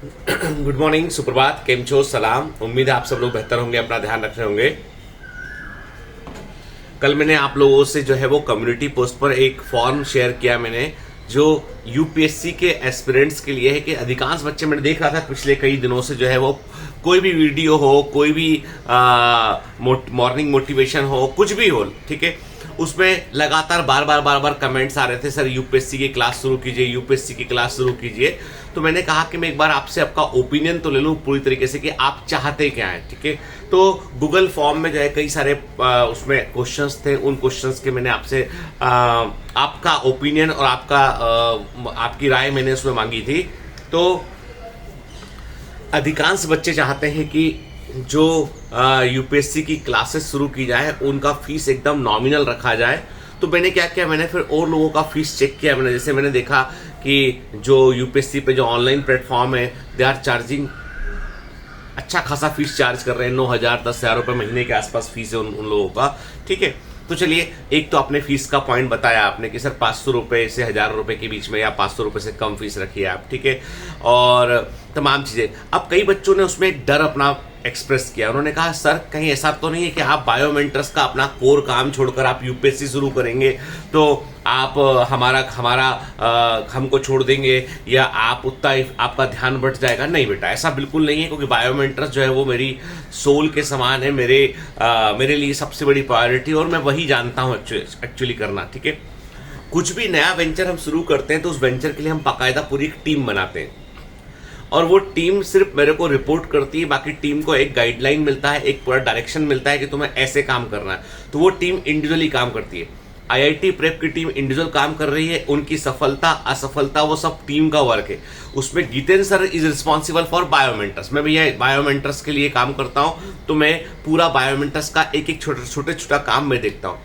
Good morning, सुप्रभात, केम छो, सलाम। उम्मीद है आप सब लोग बेहतर होंगे, अपना ध्यान रख रहे होंगे। कल मैंने आप लोगों से जो है वो कम्युनिटी पोस्ट पर एक फॉर्म शेयर किया मैंने, जो यूपीएससी के एस्पिरेंट्स के लिए है। कि अधिकांश बच्चे, मैंने देख रहा था पिछले कई दिनों से, जो है वो कोई भी वीडियो हो, कोई भी मॉर्निंग मोटिवेशन हो, कुछ भी हो, ठीक है, उसमें लगातार बार बार कमेंट्स आ रहे थे, सर यूपीएससी की क्लास शुरू कीजिए, यूपीएससी की क्लास शुरू कीजिए। तो मैंने कहा कि मैं एक बार आपसे आपका ओपिनियन तो ले लूं पूरी तरीके से, कि आप चाहते क्या हैं, ठीक है। तो गूगल फॉर्म में जो है कई सारे उसमें क्वेश्चंस थे। उन क्वेश्चंस के मैंने आपसे आपका ओपिनियन और आपकी राय मैंने उसमें मांगी थी। तो अधिकांश बच्चे चाहते हैं कि जो यूपीएससी की क्लासेस शुरू की जाए, उनका फीस एकदम नॉमिनल रखा जाए। तो मैंने क्या किया, मैंने फिर और लोगों का फीस चेक किया। मैंने जैसे मैंने देखा कि जो यूपीएससी पे जो ऑनलाइन प्लेटफॉर्म है, दे आर चार्जिंग, अच्छा खासा फीस चार्ज कर रहे हैं। 9,000 10,000 रुपये महीने के आसपास फीस है उन लोगों का, ठीक है। तो चलिए, एक तो आपने फीस का पॉइंट बताया आपने कि सर 500 रुपये से 1,000 रुपये के बीच में, या 500 रुपये से कम फीस रखिए आप, ठीक है, और तमाम चीजें। अब कई बच्चों ने उसमें एक डर अपना एक्सप्रेस किया। उन्होंने कहा, सर कहीं ऐसा तो नहीं है कि आप बायोमेंटर्स का अपना कोर काम छोड़कर आप यूपीएससी शुरू करेंगे, तो आप हमको छोड़ देंगे, या आप उतना आपका ध्यान बट जाएगा? नहीं बेटा, ऐसा बिल्कुल नहीं है, क्योंकि बायोमेंटर्स जो है वो मेरी सोल के समान है, मेरे लिए सबसे बड़ी प्रायोरिटी, और मैं वही जानता हूँ एक्चुअली करना, ठीक है। कुछ भी नया वेंचर हम शुरू करते हैं तो उस वेंचर के लिए हम बाकायदा पूरी एक टीम बनाते हैं, और वो टीम सिर्फ मेरे को रिपोर्ट करती है। बाकी टीम को एक गाइडलाइन मिलता है, एक पूरा डायरेक्शन मिलता है कि तुम्हें ऐसे काम करना है। तो वो टीम इंडिविजुअली काम करती है। आईआईटी प्रेप की टीम इंडिविजुअल काम कर रही है, उनकी सफलता असफलता वो सब टीम का वर्क है। उसमें Geetendra sir is responsible for Biomentors. मैं भैया बायोमेंटर्स के लिए काम करता हूं, तो मैं पूरा बायोमेंटर्स का एक एक छोटा काम मैं देखता हूं।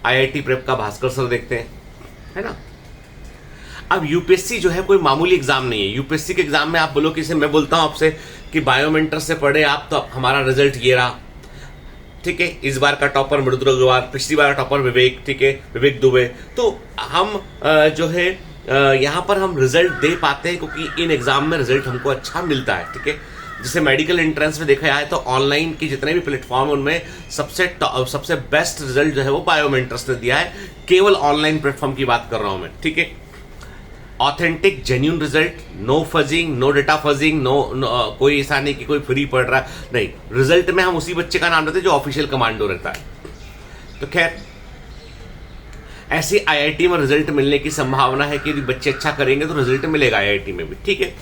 आईआईटी प्रेप का भास्कर सर देखते हैं, है ना। अब यूपीएससी जो है कोई मामूली एग्जाम नहीं है। यूपीएससी के एग्जाम में आप बोलो कि मैं बोलता हूं आपसे कि बायोमेंटर से पढ़े आप, तो हमारा रिजल्ट ये रहा, ठीक है। इस बार का टॉपर मृदुल अग्रवाल, पिछली बार का टॉपर विवेक, ठीक है, विवेक दुबे। तो हम जो है यहाँ पर हम रिजल्ट दे पाते हैं, क्योंकि इन एग्जाम में रिजल्ट हमको अच्छा मिलता है, ठीक है। जैसे मेडिकल एंट्रेंस में देखा जाए तो ऑनलाइन के जितने भी प्लेटफॉर्म, उनमें सबसे बेस्ट रिजल्ट जो है वो बायोमेंटर्स ने दिया है। केवल ऑनलाइन प्लेटफॉर्म की बात कर रहा हूं मैं, ठीक है। Authentic genuine result, no fudging, no data fudging, कोई ऐसा नहीं कि कोई फ्री पढ़ रहा है, नहीं। रिजल्ट में हम उसी बच्चे का नाम लेते हैं जो ऑफिशियल कमांडो रहता है। तो खैर, ऐसी आईआईटी में रिजल्ट मिलने की संभावना है कि यदि बच्चे अच्छा करेंगे तो रिजल्ट मिलेगा आईआईटी में भी, ठीक है।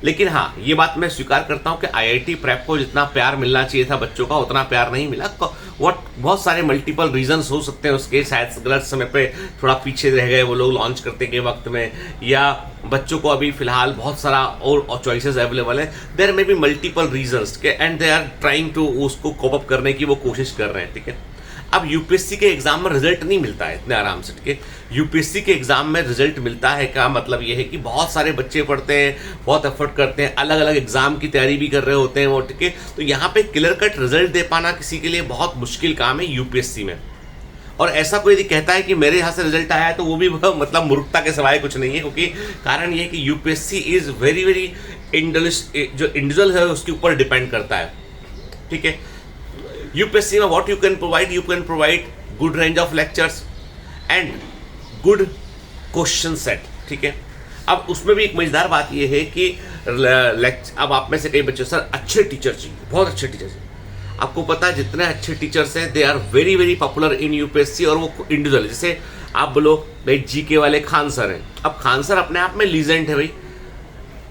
लेकिन हाँ, ये बात मैं स्वीकार करता हूं कि आईआईटी प्रेप को जितना प्यार मिलना चाहिए था बच्चों का, उतना प्यार नहीं मिला। बहुत सारे मल्टीपल रीजंस हो सकते हैं उसके। शायद गलत समय पे थोड़ा पीछे रह गए वो लोग लॉन्च करते के वक्त में, या बच्चों को अभी फिलहाल बहुत सारा और चॉइसेस अवेलेबल है। There may be multiple reasons के, and they are trying to उसको कोप अप करने की वो कोशिश कर रहे हैं, ठीक है। अब यूपीएससी के एग्जाम में रिजल्ट नहीं मिलता है इतने आराम से, ठीक है। यूपीएससी के एग्जाम में रिजल्ट मिलता है का मतलब यह है कि बहुत सारे बच्चे पढ़ते हैं, बहुत एफर्ट करते हैं, अलग अलग एग्जाम की तैयारी भी कर रहे होते हैं वो, ठीक है। तो यहाँ पे क्लियर कट रिजल्ट दे पाना किसी के लिए बहुत मुश्किल काम है यूपीएससी में। और ऐसा कोई यदि कहता है कि मेरे यहाँ से रिजल्ट आया है, तो वो भी मतलब मूर्खता के सिवाय कुछ नहीं है, क्योंकि कारण ये है कि यूपीएससी इज वेरी वेरी जो इंडिविजुअल है उसके ऊपर डिपेंड करता है, ठीक है। यूपीएससी में what you can provide good range of lectures and good question set, ठीक है। अब उसमें भी एक मजेदार बात यह है कि अब आप में से कई बच्चे, सर अच्छे टीचर चाहिए, बहुत अच्छे टीचर चाहिए। आपको पता है जितने अच्छे टीचर्स हैं, they are very very popular in UPSC, और वो इंडिविजुअल। जैसे आप बोलो भाई जीके वाले खान सर हैं। अब खान सर अपने आप में लीजेंड है भाई,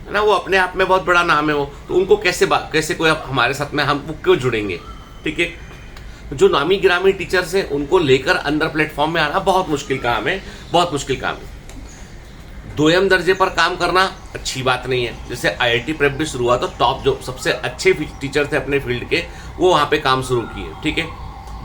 है ना, वो अपने आप में बहुत बड़ा नाम है वो। तो उनको कैसे कोई हमारे साथ में हम क्यों जुड़ेंगे, ठीक है। जो नामी गिरामी टीचर्स हैं उनको लेकर अंदर प्लेटफॉर्म में आना बहुत मुश्किल काम है, बहुत मुश्किल काम है। दोयम दर्जे पर काम करना अच्छी बात नहीं है। जैसे आईआईटी प्रेप भी शुरू हुआ तो टॉप जो सबसे अच्छे टीचर थे अपने फील्ड के, वो वहां पे काम शुरू किए, ठीक है।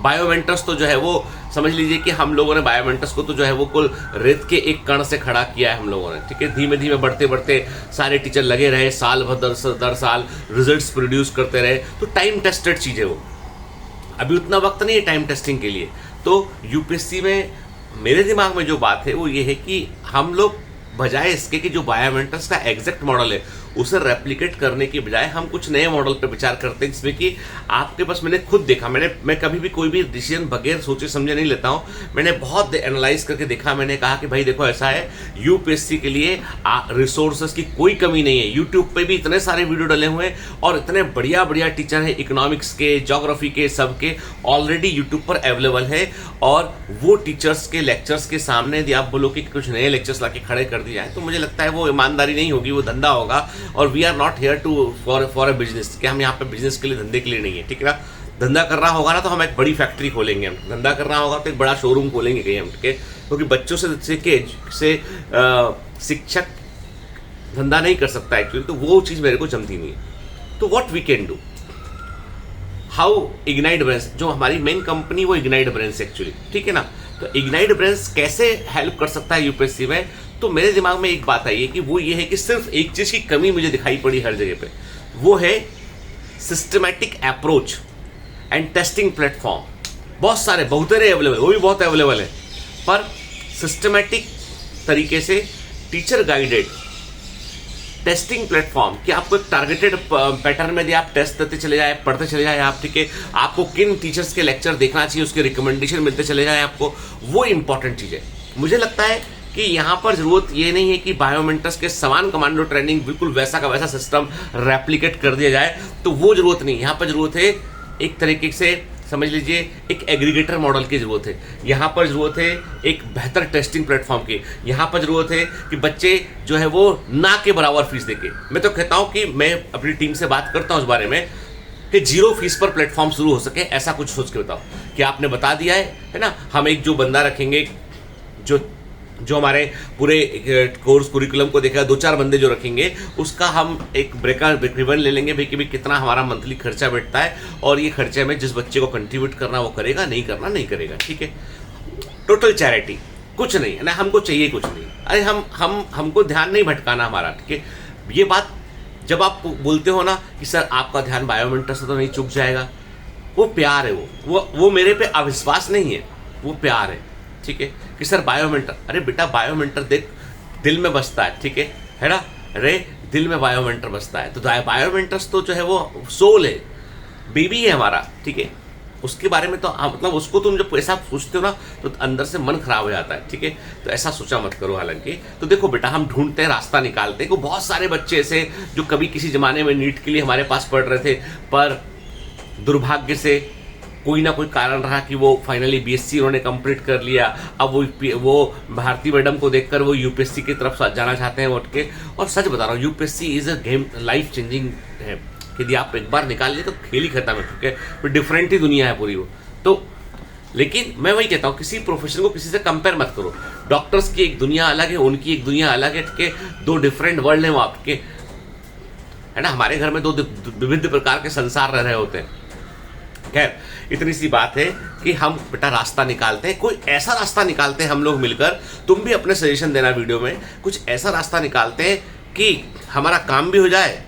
बायोमेंटर्स तो जो है वो समझ लीजिए कि हम लोगों ने बायोमेंटर्स को तो जो है वो कुल रेत के एक कण से खड़ा किया है हम लोगों ने, ठीक है। धीमे धीमे बढ़ते बढ़ते सारे टीचर लगे रहे, साल भर दर साल रिजल्ट्स प्रोड्यूस करते रहे। तो टाइम टेस्टेड चीज है वो, अभी उतना वक्त नहीं है टाइम टेस्टिंग के लिए। तो यूपीएससी में मेरे दिमाग में जो बात है वो ये है कि हम लोग बजाय इसके कि जो बायोमेंटर्स का एग्जैक्ट मॉडल है उसे रेप्लिकेट करने की बजाय हम कुछ नए मॉडल पे विचार करते हैं, जिसमें कि आपके पास, मैंने खुद देखा, मैं कभी भी कोई भी डिसीजन बगैर सोचे समझे नहीं लेता हूं। मैंने बहुत एनालाइज करके देखा, मैंने कहा कि भाई देखो ऐसा है, यूपीएससी के लिए रिसोर्सेस की कोई कमी नहीं है। यूट्यूब पे भी इतने सारे वीडियो डले हुए हैं और इतने बढ़िया बढ़िया टीचर हैं, इकोनॉमिक्स के, ज्योग्राफी के, सबके ऑलरेडी यूट्यूब पर अवेलेबल है। और वो टीचर्स के लेक्चर्स के सामने यदि आप बोलो कि कुछ नए लेक्चर्स लाके खड़े कर दिए जाए, तो मुझे लगता है वो ईमानदारी नहीं होगी, वो धंधा होगा। और we are not here to for a business, कि हम यहाँ पे बिजनेस के लिए, धंधे के लिए नहीं है, ठीक है ना। धंधा करना होगा ना तो हम एक बड़ी फैक्ट्री खोलेंगे, हम धंधा करना होगा तो एक बड़ा शोरूम खोलेंगे कहीं हम, ठीक है। क्योंकि बच्चों से शिक्षक धंधा नहीं कर सकता एक्चुअली, तो वो चीज़ मेरे को जमती नहीं है। तो what we can do, how ignite brains, जो हमारी मेन कंपनी वो इग्नाइट ब्रेन्स एक्चुअली, ठीक है ना। तो इग्नाइट ब्रेन्स कैसे हेल्प कर सकता है यूपीएससी में, तो मेरे दिमाग में एक बात आई है कि वो ये है कि सिर्फ एक चीज़ की कमी मुझे दिखाई पड़ी हर जगह पे, वो है systematic approach and testing platform. बहुत सारे, बहुतेरे अवेलेबल, वो भी बहुत अवेलेबल है, पर सिस्टमैटिक तरीके से टीचर गाइडेड टेस्टिंग प्लेटफॉर्म, कि आपको एक टारगेटेड पैटर्न में आप टेस्ट देते चले जाए, पढ़ते चले जाए आप, ठीक है। आपको किन टीचर्स के लेक्चर देखना चाहिए, उसके रिकमेंडेशन मिलते चले जाए आपको, वो इंपॉर्टेंट चीज़ है। मुझे लगता है कि यहाँ पर जरूरत ये नहीं है कि बायोमेंटर्स के समान कमांडो ट्रेनिंग बिल्कुल वैसा का वैसा सिस्टम रेप्लिकेट कर दिया जाए, तो वो जरूरत नहीं। यहाँ पर जरूरत है एक तरीके से समझ लीजिए एक एग्रीगेटर मॉडल की जरूरत है। यहाँ पर जरूरत है एक बेहतर टेस्टिंग प्लेटफॉर्म की। यहाँ पर जरूरत है कि बच्चे जो है वो ना के बराबर फीस देके, मैं तो कहता हूँ कि मैं अपनी टीम से बात करता हूँ इस बारे में कि 0 फीस पर प्लेटफॉर्म शुरू हो सके, ऐसा कुछ सोच के बताओ कि आपने बता दिया है ना। हम एक जो बंदा रखेंगे जो हमारे पूरे कोर्स कुरिकुलम को देखा, 2-4 बंदे जो रखेंगे, उसका हम एक ब्रेक इवन ले लेंगे भाई कि कितना हमारा मंथली खर्चा बैठता है, और ये खर्चे में जिस बच्चे को कंट्रीब्यूट करना वो करेगा, नहीं करना नहीं करेगा, ठीक है। टोटल चैरिटी, कुछ नहीं है ना, हमको चाहिए कुछ नहीं। अरे हमको ध्यान नहीं भटकाना हमारा, ठीक है। ये बात जब आप बोलते हो ना कि सर आपका ध्यान बायोमेंटर से तो नहीं चूक जाएगा, वो प्यार है, वो मेरे पे अविश्वास नहीं है, वो प्यार है, ठीक है। कि सर बायोमेंटर, अरे बेटा बायोमेंटर देख दिल में बसता है, ठीक है ना। अरे दिल में बायोमेंटर बसता है, तो बायोमेंटर्स तो जो है वो सोल है, बेबी है हमारा, ठीक है। उसके बारे में तो मतलब उसको तुम जब ऐसा सोचते हो ना तो अंदर से मन खराब हो जाता है, ठीक है। तो ऐसा सोचा मत करो। हालांकि तो देखो बेटा, हम ढूंढते हैं, रास्ता निकालते हैं। बहुत सारे बच्चे ऐसे जो कभी किसी जमाने में नीट के लिए हमारे पास पढ़ रहे थे, पर दुर्भाग्य से कोई ना कोई कारण रहा कि वो फाइनली बीएससी उन्होंने कंप्लीट कर लिया। अब वो भारती मैडम को देखकर वो यूपीएससी की तरफ जाना चाहते हैं उठ के। और सच बता रहा हूँ, UPSC is a game, life changing है। यदि आप एक बार निकाल लिए तो खेल ही खत्म है, ठीक है। फिर डिफरेंट ही दुनिया है पूरी वो तो। लेकिन मैं वही कहता हूँ, किसी प्रोफेशन को किसी से कंपेयर मत करो। डॉक्टर्स की एक दुनिया अलग है, उनकी एक दुनिया अलग है, ठीक है। 2 डिफरेंट वर्ल्ड है वो आपके, है ना। हमारे घर में 2 विविध प्रकार के संसार रह रहे होते हैं। खैर, इतनी सी बात है कि हम बेटा रास्ता निकालते हैं, कोई ऐसा रास्ता निकालते हैं हम लोग मिलकर। तुम भी अपने सजेशन देना वीडियो में, कुछ ऐसा रास्ता निकालते हैं कि हमारा काम भी हो जाए,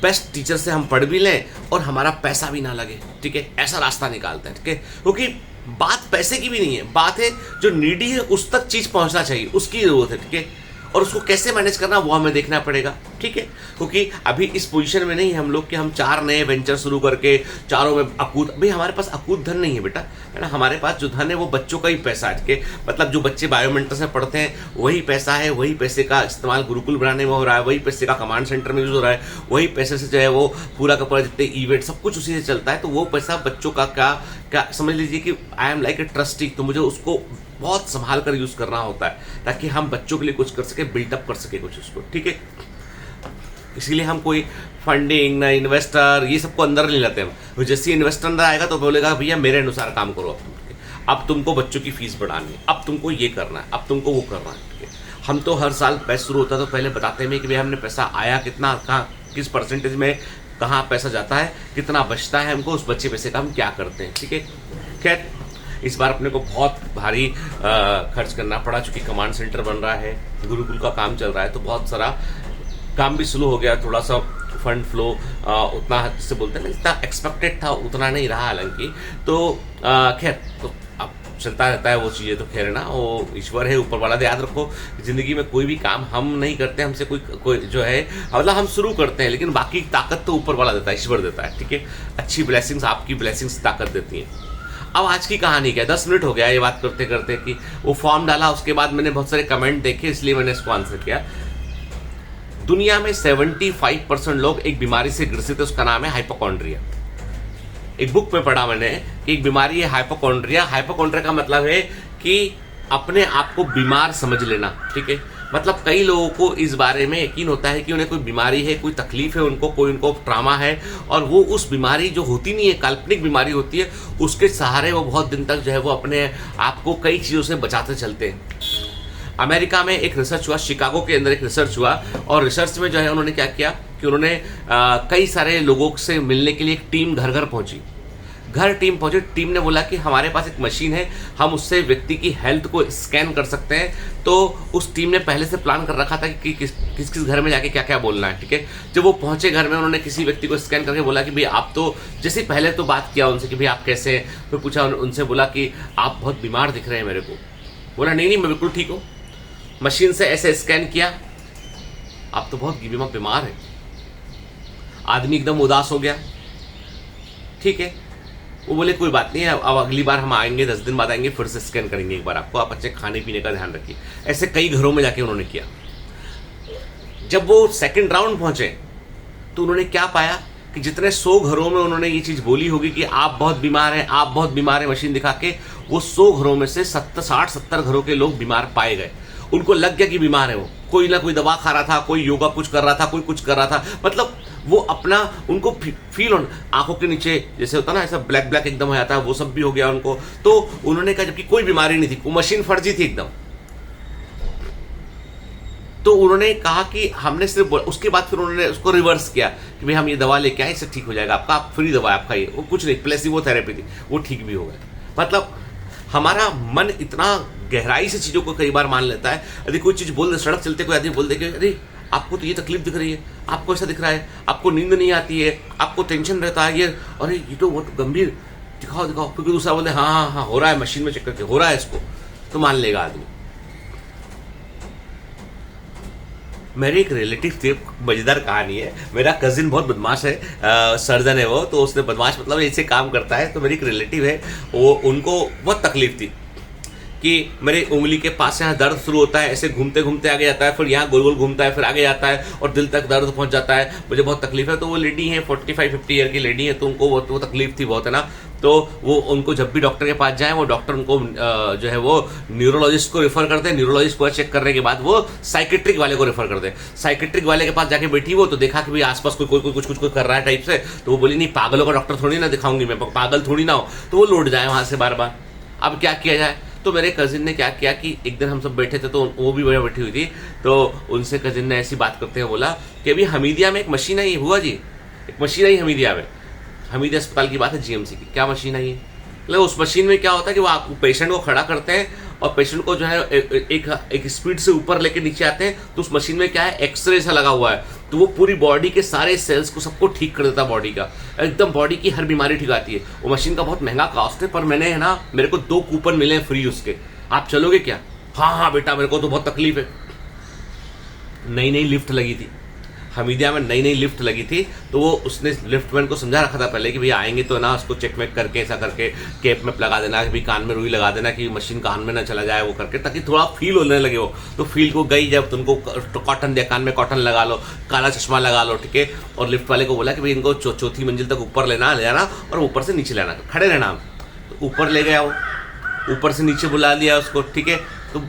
बेस्ट टीचर से हम पढ़ भी लें और हमारा पैसा भी ना लगे, ठीक है। ऐसा रास्ता निकालते हैं, ठीक है। क्योंकि बात पैसे की भी नहीं है, बात है जो नीडी है उस तक चीज पहुंचना चाहिए, उसकी जरूरत है, ठीक है। और उसको कैसे मैनेज करना वो हमें देखना पड़ेगा, ठीक है। क्योंकि अभी इस पोजीशन में नहीं हम लोग कि हम 4 नए वेंचर शुरू करके चारों में अकूत, भाई हमारे पास अकूत धन नहीं है बेटा, है ना। हमारे पास जो धन है वो बच्चों का ही पैसा है, ठीक है। मतलब जो बच्चे बायोमेंटर से पढ़ते हैं वही पैसा है, वही पैसे का इस्तेमाल गुरुकुल बनाने में हो रहा है, वही पैसे का कमांड सेंटर में यूज हो रहा है, वही पैसे से जो है वो पूरा का पूरा जितने इवेंट सब कुछ उसी से चलता है। तो वो पैसा बच्चों का क्या समझ लीजिए कि I am like a trustee, तो मुझे उसको बहुत संभाल कर यूज करना होता है ताकि हम बच्चों के लिए कुछ कर सके, बिल्टअप कर सके कुछ उसको, ठीक है। इसीलिए हम कोई फंडिंग ना इन्वेस्टर ये सबको अंदर नहीं लाते हम। जैसे इन्वेस्टर अंदर आएगा तो बोलेगा भैया मेरे अनुसार काम करो, अब तुमको बच्चों की फीस बढ़ानी है, अब तुमको ये करना है, अब तुमको वो करना है, ठीक है। हम तो हर साल बैच शुरू होता तो पहले बताते हैं कि भैया हमने पैसा आया कितना, कहाँ किस परसेंटेज में कहाँ पैसा जाता है, कितना बचता है हमको, उस बचे पैसे का हम क्या करते हैं, ठीक है। खैर, इस बार अपने को बहुत भारी खर्च करना पड़ा, चूंकि कमांड सेंटर बन रहा है, गुरुकुल का काम चल रहा है, तो बहुत सारा काम भी स्लो हो गया। थोड़ा सा फंड फ्लो उतना जिससे बोलते हैं ना जितना एक्सपेक्टेड था उतना नहीं रहा हालांकि। तो खैर, तो अब चलता रहता है वो चीज़ें, तो खैर ना, वो ईश्वर है, ऊपर वाला। याद रखो, ज़िंदगी में कोई भी काम हम नहीं करते, हमसे कोई जो है, मतलब हम शुरू करते हैं, लेकिन बाकी ताकत तो ऊपर वाला देता है, ईश्वर देता है, ठीक है। अच्छी ब्लेसिंग्स, आपकी ब्लेसिंग्स ताकत देती हैं। अब आज की कहानी क्या है, 10 मिनट हो गया ये बात करते करते कि वो फॉर्म डाला, उसके बाद मैंने बहुत सारे कमेंट देखे, इसलिए मैंने इसको आंसर किया। दुनिया में 75% लोग एक बीमारी से ग्रसित है, उसका नाम है हाइपोकॉन्ड्रिया। एक बुक में पढ़ा मैंने कि एक बीमारी है हाइपोकॉन्ड्रिया। हाइपोकॉन्ड्रिया का मतलब है कि अपने आप को बीमार समझ लेना, ठीक है। मतलब कई लोगों को इस बारे में यकीन होता है कि उन्हें कोई बीमारी है, कोई तकलीफ है, उनको ट्रामा है, और वो उस बीमारी जो होती नहीं है, काल्पनिक बीमारी होती है, उसके सहारे वो बहुत दिन तक जो है वो अपने आप को कई चीज़ों से बचाते चलते हैं। अमेरिका में एक रिसर्च हुआ, शिकागो के अंदर एक रिसर्च हुआ, और रिसर्च में जो है उन्होंने क्या किया कि उन्होंने कई सारे लोगों से मिलने के लिए एक टीम घर घर पहुंची। टीम पहुंची, टीम ने बोला कि हमारे पास एक मशीन है, हम उससे व्यक्ति की हेल्थ को स्कैन कर सकते हैं। तो उस टीम ने पहले से प्लान कर रखा था कि किस किस घर में जाके क्या क्या बोलना है, ठीक है। जब वो पहुंचे घर में, उन्होंने किसी व्यक्ति को स्कैन करके बोला कि भाई आप तो, जैसे पहले तो बात किया उनसे कि भाई आप कैसे हैं, फिर पूछा उनसे, बोला कि आप बहुत बीमार दिख रहे हैं मेरे को। बोला नहीं मैं बिल्कुल ठीक हूँ। मशीन से ऐसे स्कैन किया, आप तो बहुत बीमार है। आदमी एकदम उदास हो गया, ठीक है। वो बोले कोई बात नहीं है, अब अगली बार हम आएंगे, 10 दिन बाद आएंगे, फिर से स्कैन करेंगे एक बार आपको, आप अच्छे खाने पीने का ध्यान रखिए। ऐसे कई घरों में जाके उन्होंने किया। जब वो सेकंड राउंड पहुंचे तो उन्होंने क्या पाया कि जितने 100 घरों में उन्होंने ये चीज बोली होगी कि आप बहुत बीमार हैं, आप बहुत बीमार हैं, मशीन दिखा के, वो 100 घरों में से 60-70 घरों के लोग बीमार पाए गए। उनको लग गया कि बीमार है वो, कोई ना कोई दवा खा रहा था, कोई योगा कुछ कर रहा था, कोई कुछ कर रहा था, मतलब वो अपना, उनको फील हो, आंखों के नीचे जैसे होता ना ऐसा ब्लैक ब्लैक एकदम हो जाता है, वो सब भी हो गया उनको। तो उन्होंने कहा जबकि कोई बीमारी नहीं थी, वो मशीन फर्जी थी एकदम। तो उन्होंने कहा कि हमने सिर्फ, उसके बाद फिर उन्होंने उसको रिवर्स किया कि भाई हम ये दवा लेके आए, इससे ठीक हो जाएगा आपका, आप फ्री दवा है आपका, ये वो कुछ नहीं, प्लेसिबो थेरेपी थी, वो ठीक भी हो गया। मतलब हमारा मन इतना गहराई से चीजों को कई बार मान लेता है। यदि कोई चीज बोल दे, सड़क चलते कोई आदमी बोल दे कि अरे आपको तो ये तकलीफ दिख रही है, आपको ऐसा दिख रहा है, आपको नींद नहीं आती है, आपको टेंशन रहता है, ये अरे ये तो बहुत गंभीर, दिखाओ दिखाओ, फिर दूसरा बोलते हाँ हो रहा है, मशीन में चेक करके हो रहा है इसको, तो मान लेगा आदमी। मेरे एक रिलेटिव थे, मजेदार कहानी है। मेरा कजिन बहुत बदमाश है, सर्जन है वो, तो उसने बदमाश मतलब ऐसे काम करता है। तो मेरी एक रिलेटिव है, वो, उनको बहुत तकलीफ थी कि मेरे उंगली के पास यहाँ दर्द शुरू होता है, ऐसे घूमते घूमते आगे जाता है, फिर यहाँ गोल गोल घूमता है, फिर आगे जाता है और दिल तक दर्द पहुंच जाता है, मुझे बहुत तकलीफ है। तो वो लेडी है, 45-50 ईयर की लेडी है, तो उनको वो तकलीफ थी बहुत, है ना। तो वो उनको जब भी डॉक्टर के पास जाए, वो डॉक्टर उनको जो है वो न्यूरोलॉजिस्ट को रेफर करते हैं। न्यूरोलॉजिस्ट को चेक करने के बाद वो साइकेट्रिक वाले को रेफर करते हैं। साइकेट्रिक वाले के पास जाके बैठी वो, तो देखा कि भाई आसपास कोई कुछ कर रहा है टाइप से, तो वो बोली नहीं, पागलों का डॉक्टर थोड़ी ना दिखाऊंगी मैं, पागल थोड़ी ना हो। तो वो लौट जाए वहां से बार बार। अब क्या किया जाए? तो मेरे कजिन ने क्या किया कि एक दिन हम सब बैठे थे, तो वो भी बैठी हुई थी, तो उनसे कजिन ने ऐसी बात करते हुए बोला कि अभी हमीदिया में एक मशीन आई हुआ जी, एक मशीन आई हमीदिया में, हमीदिया अस्पताल की बात है, जीएमसी की। क्या मशीन आई है? मतलब उस मशीन में क्या होता है कि वो पेशेंट को खड़ा करते हैं और पेशेंट को जो है एक स्पीड से ऊपर लेके नीचे आते हैं। तो उस मशीन में क्या है, एक्सरे सा लगा हुआ है, तो वो पूरी बॉडी के सारे सेल्स को सबको ठीक कर देता है, बॉडी का एकदम, बॉडी की हर बीमारी ठीक आती है। वो मशीन का बहुत महंगा कॉस्ट है, पर मैंने है ना, मेरे को 2 कूपन मिले हैं फ्री उसके। आप चलोगे क्या? हाँ बेटा, मेरे को तो बहुत तकलीफ है। नई नई लिफ्ट लगी थी हमीदिया में, नई नई लिफ्ट लगी थी, तो वो उसने लिफ्टमैन को समझा रखा था पहले कि भैया आएंगे तो ना उसको चेक वेक करके ऐसा करके कैप में लगा देना, कि भाई कान में रुई लगा देना कि मशीन कान में ना चला जाए, वो करके, ताकि थोड़ा फील होने लगे वो। तो फील को गई जब, तो उनको कॉटन दिया, कान में कॉटन लगा लो, काला चश्मा लगा लो, ठीक है। और लिफ्ट वाले को बोला कि भाई इनको चौथी मंजिल तक ऊपर ले जाना और ऊपर से नीचे लाना, खड़े रहना। तो ऊपर ले गया वो, ऊपर से नीचे बुला लिया उसको, ठीक है। तो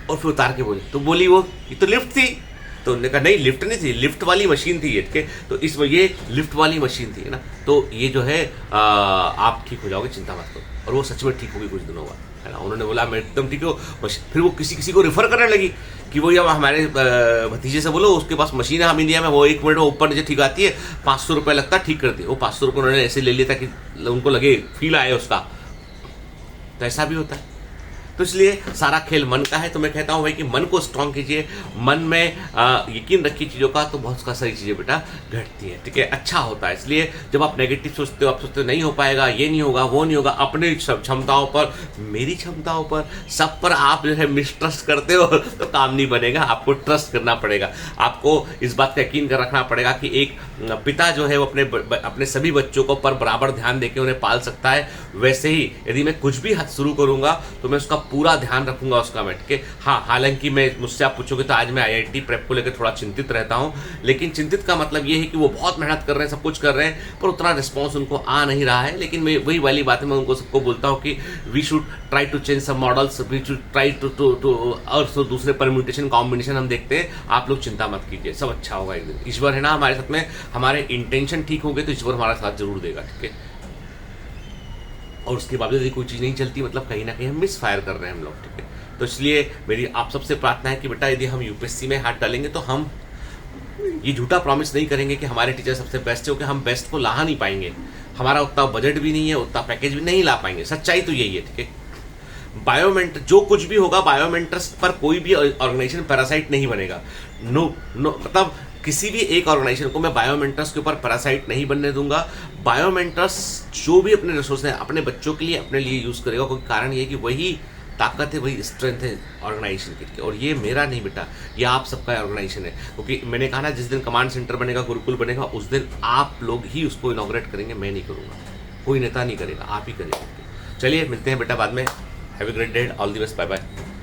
और फिर उतार के बोली, तो बोली वो ये तो लिफ्ट थी। तो उन्होंने कहा नहीं, लिफ्ट नहीं थी, लिफ्ट वाली मशीन थी ये, ठीक है। तो इसमें ये लिफ्ट वाली मशीन थी, है ना। तो ये जो है आप ठीक हो जाओगे, चिंता मत करो। और वो सच में ठीक होगी कुछ दिनों बाद, है ना। उन्होंने बोला मैं एकदम ठीक हूँ। फिर वो किसी को रेफर करने लगी कि वो या हमारे भतीजे से बोलो, उसके पास मशीन है हमीदिया में, वो 1 मिनट में ऊपर नीचे ठीक आती है, 500 रुपये लगता है, ठीक करती है। वो 500 रुपये उन्होंने ऐसे ले लिया था कि उनको लगे, फील आए उसका। तो ऐसा भी होता है। तो इसलिए सारा खेल मन का है। तो मैं कहता हूँ भाई कि मन को स्ट्रांग कीजिए, मन में यकीन रखिए चीज़ों का, तो बहुत सारी चीज़ें बेटा घटती है, ठीक है, अच्छा होता है। इसलिए जब आप नेगेटिव सोचते हो, आप सोचते हो नहीं हो पाएगा, ये नहीं होगा, वो नहीं होगा, अपने क्षमताओं पर, मेरी क्षमताओं पर, सब पर आप जो है मिसट्रस्ट करते हो तो काम नहीं बनेगा। आपको ट्रस्ट करना पड़ेगा, आपको इस बात का यकीन कर रखना पड़ेगा कि एक पिता जो है वो अपने सभी बच्चों को पर बराबर ध्यान देके उन्हें पाल सकता है। वैसे ही यदि मैं कुछ भी शुरू करूंगा तो मैं उसका पूरा ध्यान रखूंगा उसका मैं, ठीक है। हाँ, हालांकि मैं मुझसे आप पूछोगे तो आज मैं IIT प्रेप को लेकर थोड़ा चिंतित रहता हूं, लेकिन चिंतित का मतलब ये है कि वो बहुत मेहनत कर रहे हैं, सब कुछ कर रहे हैं, पर उतना रिस्पॉन्स उनको आ नहीं रहा है। लेकिन मैं वही वाली बात है, मैं उनको सबको बोलता हूँ कि we should try to change some models, we should try to और दूसरे परम्यूटेशन कॉम्बिनेशन हम देखते हैं। आप लोग चिंता मत कीजिए, सब अच्छा होगा एक दिन। ईश्वर है ना हमारे साथ में, हमारे इंटेंशन ठीक होंगे तो ईश्वर हमारा साथ जरूर देगा, ठीक है। और उसके बावजूद यदि कोई चीज़ नहीं चलती, मतलब कहीं ना कहीं हम मिस फायर कर रहे हैं हम लोग, ठीक है। तो इसलिए मेरी आप सबसे प्रार्थना है कि बेटा यदि हम UPSC में हाथ डालेंगे तो हम ये झूठा प्रॉमिस नहीं करेंगे कि हमारे टीचर सबसे बेस्ट है, क्योंकि हम बेस्ट को ला नहीं पाएंगे। हमारा उतना बजट भी नहीं है, उतना पैकेज भी नहीं ला पाएंगे, सच्चाई तो यही है, ठीक है। बायोमेंटर जो कुछ भी होगा, बायोमेंटर्स पर कोई भी ऑर्गेनाइजेशन पैरासाइट नहीं बनेगा। नो मतलब किसी भी एक ऑर्गेनाइजेशन को मैं बायोमेंटर्स के ऊपर पैरासाइट नहीं बनने दूंगा। बायोमेंटर्स जो भी अपने रिसोर्स हैं अपने बच्चों के लिए, अपने लिए यूज करेगा, क्योंकि कारण ये है कि वही ताकत है, वही स्ट्रेंथ है ऑर्गेनाइजेशन की। और ये मेरा नहीं बेटा, ये आप सबका ऑर्गेनाइजेशन है। क्योंकि मैंने कहा ना, जिस दिन कमांड सेंटर बनेगा, गुरुकुल बनेगा, उस दिन आप लोग ही उसको इनॉग्रेट करेंगे, मैं नहीं करूँगा, कोई नेता नहीं करेगा, आप ही करेंगे। चलिए मिलते हैं बेटा बाद में। Have a great day, all the best, bye bye.